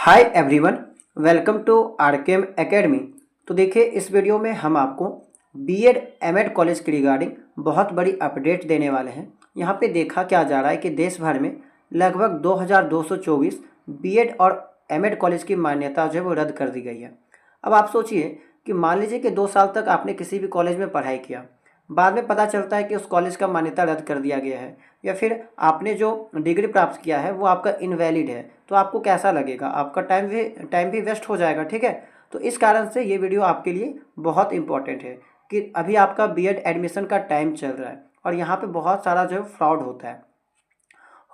Hi everyone, welcome to RKM academy. तो देखिए, इस वीडियो में हम आपको बीएड एमएड कॉलेज की रिगार्डिंग बहुत बड़ी अपडेट देने वाले हैं। यहाँ पे देखा क्या जा रहा है कि देश भर में लगभग 2224 बीएड और एमएड कॉलेज की मान्यता जो है वो रद्द कर दी गई है। अब आप सोचिए कि मान लीजिए कि 2 साल तक आपने किसी भी कॉलेज में पढ़ाई किया, बाद में पता चलता है कि उस कॉलेज का मान्यता रद्द कर दिया गया है, या फिर आपने जो डिग्री प्राप्त किया है वो आपका इनवैलिड है, तो आपको कैसा लगेगा? आपका टाइम भी वेस्ट हो जाएगा। ठीक है, तो इस कारण से ये वीडियो आपके लिए बहुत इंपॉर्टेंट है कि अभी आपका बीएड एडमिशन का टाइम चल रहा है और यहाँ पे बहुत सारा जो है फ्रॉड होता है।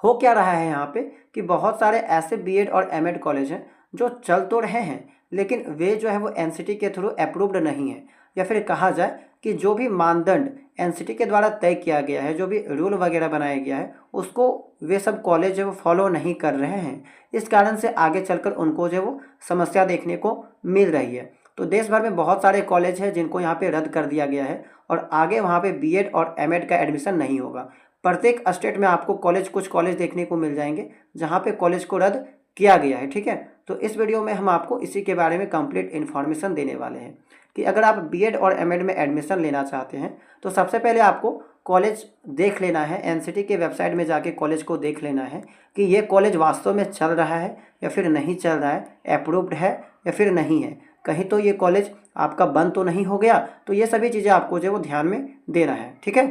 हो क्या रहा है यहाँ पे कि बहुत सारे ऐसे बीएड और एमएड कॉलेज हैं जो चल तो रहे हैं, लेकिन वे जो है वो एनसीटी के थ्रू अप्रूव्ड नहीं है, या फिर कहा जाए कि जो भी मानदंड एनसीटी के द्वारा तय किया गया है, जो भी रूल वगैरह बनाया गया है, उसको वे सब कॉलेज जो फॉलो नहीं कर रहे हैं। इस कारण से आगे चलकर उनको जो वो समस्या देखने को मिल रही है। तो देश भर में बहुत सारे कॉलेज हैं जिनको यहाँ पे रद्द कर दिया गया है और आगे वहाँ पे बीएड और एमएड का एडमिशन नहीं होगा। प्रत्येक स्टेट में आपको कुछ कॉलेज देखने को मिल जाएंगे जहाँ पे कॉलेज को रद्द किया गया है। ठीक है, तो इस वीडियो में हम आपको इसी के बारे में कंप्लीट इन्फॉर्मेशन देने वाले हैं कि अगर आप बीएड और एमएड में एडमिशन लेना चाहते हैं तो सबसे पहले आपको कॉलेज देख लेना है। एनसीटी के वेबसाइट में जाके कॉलेज को देख लेना है कि ये कॉलेज वास्तव में चल रहा है या फिर नहीं चल रहा है, अप्रूव्ड है या फिर नहीं है, कहीं तो ये कॉलेज आपका बंद तो नहीं हो गया। तो ये सभी चीज़ें आपको जो है वो ध्यान में देना है। ठीक है,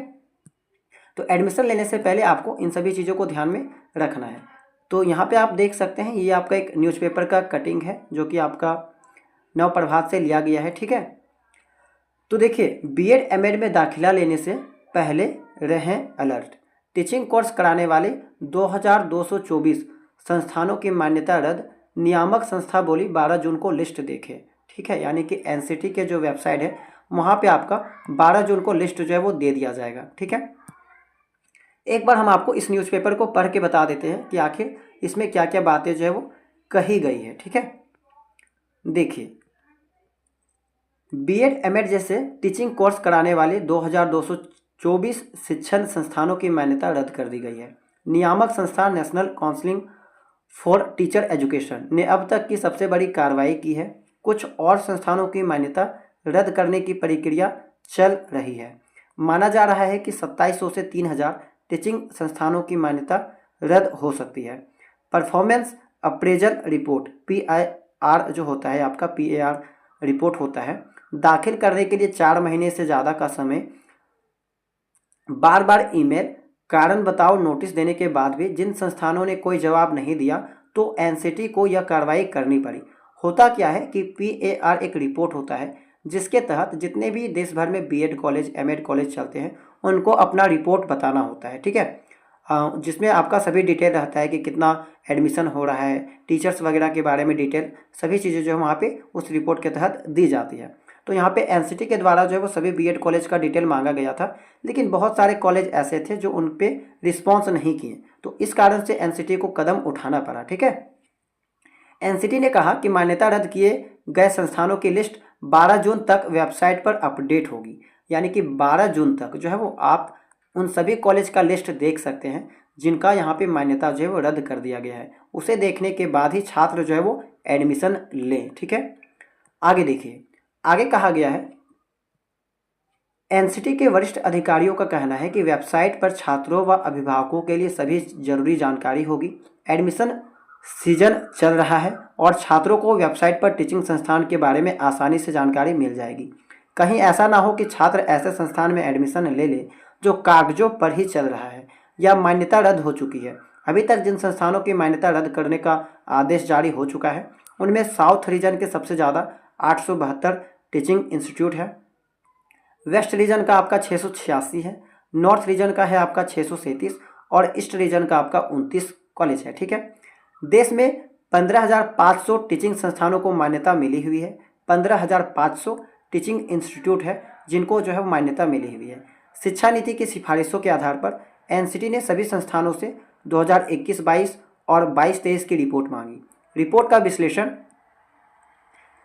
तो एडमिशन लेने से पहले आपको इन सभी चीज़ों को ध्यान में रखना है। तो यहाँ पे आप देख सकते हैं, ये आपका एक न्यूज़पेपर का कटिंग है जो कि आपका नवप्रभात से लिया गया है। ठीक है, तो देखिए, बीएड एमएड में दाखिला लेने से पहले रहें अलर्ट। टीचिंग कोर्स कराने वाले 2224 संस्थानों की मान्यता रद्द, नियामक संस्था बोली 12 जून को लिस्ट देखे। ठीक है, यानी कि एनसीटी के जो वेबसाइट है वहाँ पे आपका 12 जून को लिस्ट जो है वो दे दिया जाएगा। ठीक है, एक बार हम आपको इस न्यूज़पेपर को पढ़ के बता देते हैं कि आखिर इसमें क्या क्या बातें जो है वो कही गई है। ठीक है, देखिए, बीएड एमएड जैसे टीचिंग कोर्स कराने वाले 2224 शिक्षण संस्थानों की मान्यता रद्द कर दी गई है। नियामक संस्था national council for teacher education ने अब तक की सबसे बड़ी कार्रवाई की है। कुछ और संस्थानों की मान्यता रद्द करने की प्रक्रिया चल रही है। माना जा रहा है कि 2700 से 3000 टीचिंग संस्थानों की मान्यता रद्द हो सकती है। परफॉर्मेंस अप्रेजल रिपोर्ट PIR जो होता है, आपका PAR रिपोर्ट होता है, दाखिल करने के लिए 4 महीने से ज़्यादा का समय, बार बार ईमेल, कारण बताओ नोटिस देने के बाद भी जिन संस्थानों ने कोई जवाब नहीं दिया तो एनसीटी को यह कार्रवाई करनी पड़ी। होता क्या है कि PAR एक रिपोर्ट होता है जिसके तहत जितने भी देश भर में बीएड कॉलेज एमएड कॉलेज चलते हैं उनको अपना रिपोर्ट बताना होता है। ठीक है, जिसमें आपका सभी डिटेल रहता है कि कितना एडमिशन हो रहा है, टीचर्स वगैरह के बारे में डिटेल, सभी चीज़ें जो है वहाँ पे उस रिपोर्ट के तहत दी जाती है। तो यहाँ पे एनसीटी के द्वारा जो है वो सभी बीएड कॉलेज का डिटेल मांगा गया था, लेकिन बहुत सारे कॉलेज ऐसे थे जो उन पे रिस्पॉन्स नहीं किए, तो इस कारण से एनसीटी को कदम उठाना पड़ा। ठीक है, एनसीटी ने कहा कि मान्यता रद्द किए गए संस्थानों की लिस्ट 12 जून तक वेबसाइट पर अपडेट होगी। यानी कि 12 जून तक जो है वो आप उन सभी कॉलेज का लिस्ट देख सकते हैं जिनका यहाँ पे मान्यता जो है वो रद्द कर दिया गया है। उसे देखने के बाद ही छात्र जो है वो एडमिशन लें। ठीक है, आगे देखिए, आगे कहा गया है, एनसीटी के वरिष्ठ अधिकारियों का कहना है कि वेबसाइट पर छात्रों व अभिभावकों के लिए सभी जरूरी जानकारी होगी। एडमिशन सीजन चल रहा है और छात्रों को वेबसाइट पर टीचिंग संस्थान के बारे में आसानी से जानकारी मिल जाएगी। कहीं ऐसा ना हो कि छात्र ऐसे संस्थान में एडमिशन ले ले जो कागजों पर ही चल रहा है या मान्यता रद्द हो चुकी है। अभी तक जिन संस्थानों की मान्यता रद्द करने का आदेश जारी हो चुका है उनमें साउथ रीजन के सबसे ज़्यादा 872 टीचिंग इंस्टीट्यूट है, वेस्ट रीजन का आपका 686 है, नॉर्थ रीजन का है आपका 637 और ईस्ट रीजन का आपका 29 कॉलेज है। ठीक है, देश में 15,500 टीचिंग संस्थानों को मान्यता मिली हुई है। 15,500 टीचिंग इंस्टीट्यूट है जिनको जो है मान्यता मिली हुई है। शिक्षा नीति की सिफारिशों के आधार पर एनसीटी ने सभी संस्थानों से 2021-22 और 22-23 की रिपोर्ट मांगी। रिपोर्ट का विश्लेषण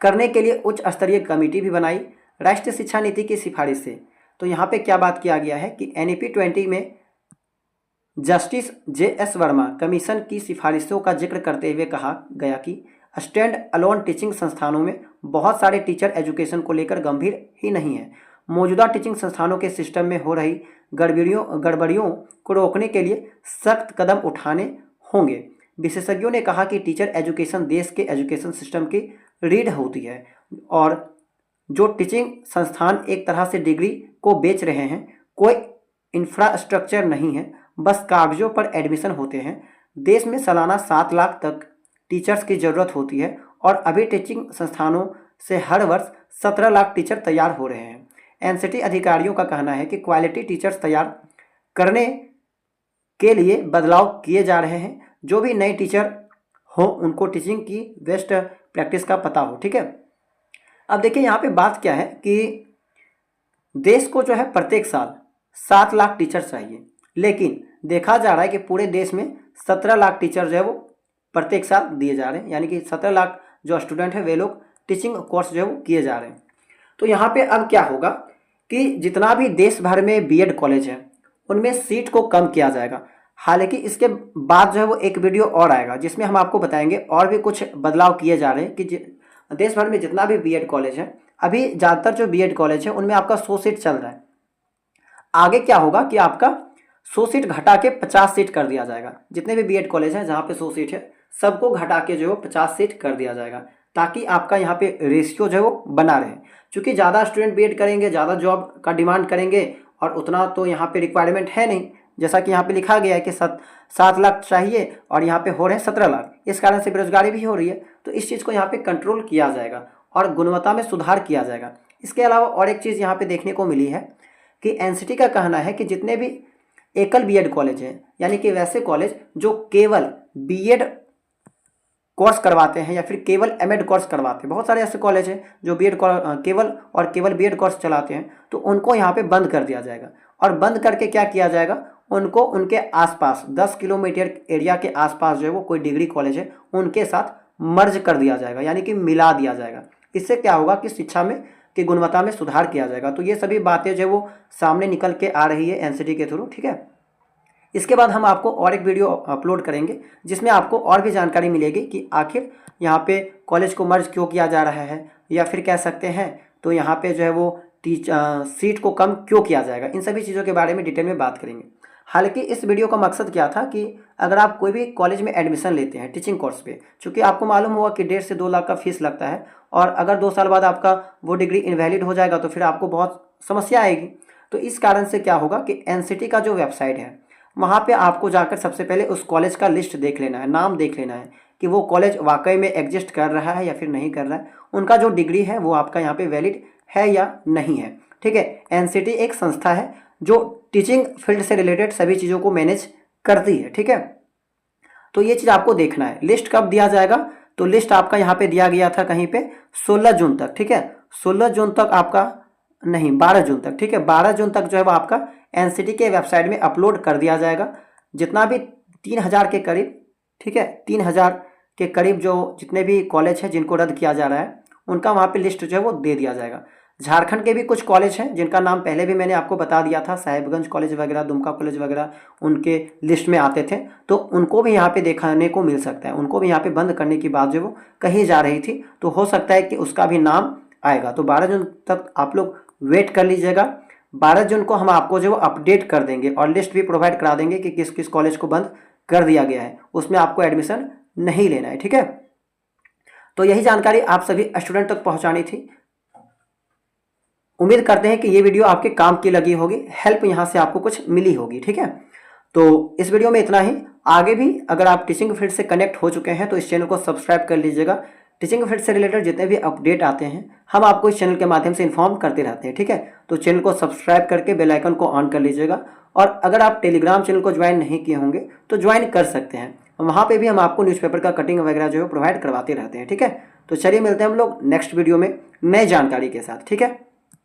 करने के लिए उच्च स्तरीय कमेटी भी बनाई राष्ट्रीय शिक्षा नीति की सिफारिश से। तो यहाँ पे क्या बात किया गया है कि NEP 20 में जस्टिस JS वर्मा कमीशन की सिफारिशों का जिक्र करते हुए कहा गया कि स्टैंड अलोन टीचिंग संस्थानों में बहुत सारे टीचर एजुकेशन को लेकर गंभीर ही नहीं है। मौजूदा टीचिंग संस्थानों के सिस्टम में हो रही गड़बड़ियों को रोकने के लिए सख्त कदम उठाने होंगे। विशेषज्ञों ने कहा कि टीचर एजुकेशन देश के एजुकेशन सिस्टम की रीढ़ होती है और जो टीचिंग संस्थान एक तरह से डिग्री को बेच रहे हैं, कोई इंफ्रास्ट्रक्चर नहीं है, बस कागजों पर एडमिशन होते हैं। देश में सालाना 7 लाख तक टीचर्स की ज़रूरत होती है और अभी टीचिंग संस्थानों से हर वर्ष 17 लाख टीचर तैयार हो रहे हैं। एनसीटी अधिकारियों का कहना है कि क्वालिटी टीचर्स तैयार करने के लिए बदलाव किए जा रहे हैं। जो भी नए टीचर हो उनको टीचिंग की बेस्ट प्रैक्टिस का पता हो। ठीक है, अब देखिए यहाँ पे बात क्या है कि देश को जो है प्रत्येक साल 7 लाख टीचर चाहिए, लेकिन देखा जा रहा है कि पूरे देश में 17 लाख टीचर जो है वो प्रत्येक साल दिए जा रहे हैं, यानी कि 17 लाख जो स्टूडेंट है वे लोग टीचिंग कोर्स जो है वो किए जा रहे हैं। तो यहाँ पे अब क्या होगा कि जितना भी देश भर में बीएड कॉलेज है उनमें सीट को कम किया जाएगा। हालांकि इसके बाद जो है वो एक वीडियो और आएगा जिसमें हम आपको बताएंगे और भी कुछ बदलाव किए जा रहे हैं कि देश भर में जितना भी बीएड कॉलेज है, अभी ज़्यादातर जो बीएड कॉलेज है उनमें आपका 100 सीट चल रहा है। आगे क्या होगा कि आपका 100 सीट घटा के 50 सीट कर दिया जाएगा। जितने भी बीएड कॉलेज हैं जहाँ पे 100 सीट है सबको घटा के जो है 50 सीट कर दिया जाएगा, ताकि आपका यहाँ पे रेशियो जो है वो बना रहे। क्योंकि ज़्यादा स्टूडेंट बीएड करेंगे, ज़्यादा जॉब का डिमांड करेंगे और उतना तो यहाँ पे रिक्वायरमेंट है नहीं। जैसा कि यहाँ पे लिखा गया है कि 7 लाख चाहिए और यहाँ पे हो रहे हैं 17 लाख, इस कारण से बेरोजगारी भी हो रही है। तो इस चीज़ को यहाँ पे कंट्रोल किया जाएगा और गुणवत्ता में सुधार किया जाएगा। इसके अलावा और एक चीज़ यहाँ पे देखने को मिली है कि एनसीटी का कहना है कि जितने भी एकल बीएड कॉलेज हैं, यानी कि वैसे कॉलेज जो केवल बीएड कोर्स करवाते हैं या फिर केवल एमएड कोर्स करवाते हैं, बहुत सारे ऐसे कॉलेज हैं जो बीएड केवल बीएड कोर्स चलाते हैं, तो उनको यहाँ पे बंद कर दिया जाएगा। और बंद करके क्या किया जाएगा, उनको उनके आसपास 10 किलोमीटर एरिया के आसपास जो है वो कोई डिग्री कॉलेज है उनके साथ मर्ज कर दिया जाएगा, यानी कि मिला दिया जाएगा। इससे क्या होगा कि शिक्षा में की गुणवत्ता में सुधार किया जाएगा। तो ये सभी बातें जो है वो सामने निकल के आ रही है एनसीटी के थ्रू। ठीक है, इसके बाद हम आपको और एक वीडियो अपलोड करेंगे जिसमें आपको और भी जानकारी मिलेगी कि आखिर यहाँ पे कॉलेज को मर्ज क्यों किया जा रहा है, या फिर कह सकते हैं तो यहाँ पे जो है वो सीट को कम क्यों किया जाएगा। इन सभी चीज़ों के बारे में डिटेल में बात करेंगे। हालांकि इस वीडियो का मकसद क्या था कि अगर आप कोई भी कॉलेज में एडमिशन लेते हैं टीचिंग कोर्स पे, चूँकि आपको मालूम होगा कि 1.5 से 2 लाख का फीस लगता है और अगर 2 साल बाद आपका वो डिग्री इनवैलिड हो जाएगा तो फिर आपको बहुत समस्या आएगी। तो इस कारण से क्या होगा कि एनसीटी का जो वेबसाइट है वहाँ पे आपको जाकर सबसे पहले उस कॉलेज का लिस्ट देख लेना है, नाम देख लेना है कि वो कॉलेज वाकई में एग्जिस्ट कर रहा है या फिर नहीं कर रहा है, उनका जो डिग्री है वो आपका यहाँ पे वैलिड है या नहीं है। ठीक है, एनसीटी एक संस्था है जो टीचिंग फील्ड से रिलेटेड सभी चीज़ों को मैनेज करती है। ठीक है, तो ये चीज़ आपको देखना है। लिस्ट कब दिया जाएगा, तो लिस्ट आपका यहाँ पे दिया गया था कहीं पे 16 जून तक। ठीक है, 16 जून तक आपका नहीं 12 जून तक। ठीक है, 12 जून तक जो है वो आपका एनसीटी के वेबसाइट में अपलोड कर दिया जाएगा। जितना भी 3000 के करीब, ठीक है, 3000 के करीब जो जितने भी कॉलेज हैं जिनको रद्द किया जा रहा है उनका वहाँ पे लिस्ट जो है वो दे दिया जाएगा। झारखंड के भी कुछ कॉलेज हैं जिनका नाम पहले भी मैंने आपको बता दिया था, साहिबगंज कॉलेज वगैरह, दुमका कॉलेज वगैरह उनके लिस्ट में आते थे, तो उनको भी यहाँ पे देखने को मिल सकता है। उनको भी यहाँ पे बंद करने की बात जो वो कही जा रही थी, तो हो सकता है कि उसका भी नाम आएगा। तो 12 जून तक आप लोग वेट कर लीजिएगा। 12 जून को हम आपको जो अपडेट कर देंगे और लिस्ट भी प्रोवाइड करा देंगे कि किस किस कॉलेज को बंद कर दिया गया है, उसमें आपको एडमिशन नहीं लेना है। ठीक है, तो यही जानकारी आप सभी स्टूडेंट तक पहुंचानी थी। उम्मीद करते हैं कि ये वीडियो आपके काम की लगी होगी, हेल्प यहाँ से आपको कुछ मिली होगी। ठीक है, तो इस वीडियो में इतना ही। आगे भी अगर आप टीचिंग फील्ड से कनेक्ट हो चुके हैं तो इस चैनल को सब्सक्राइब कर लीजिएगा। टीचिंग फील्ड से रिलेटेड जितने भी अपडेट आते हैं हम आपको इस चैनल के माध्यम से इन्फॉर्म करते रहते हैं। ठीक है, तो चैनल को सब्सक्राइब करके बेल आइकन को ऑन कर लीजिएगा। और अगर आप टेलीग्राम चैनल को ज्वाइन नहीं किए होंगे तो ज्वाइन कर सकते हैं, वहाँ पे भी हम आपको न्यूज़पेपर का कटिंग वगैरह जो है प्रोवाइड करवाते रहते हैं। ठीक है, तो चलिए मिलते हैं हम लोग नेक्स्ट वीडियो में नई जानकारी के साथ। ठीक है।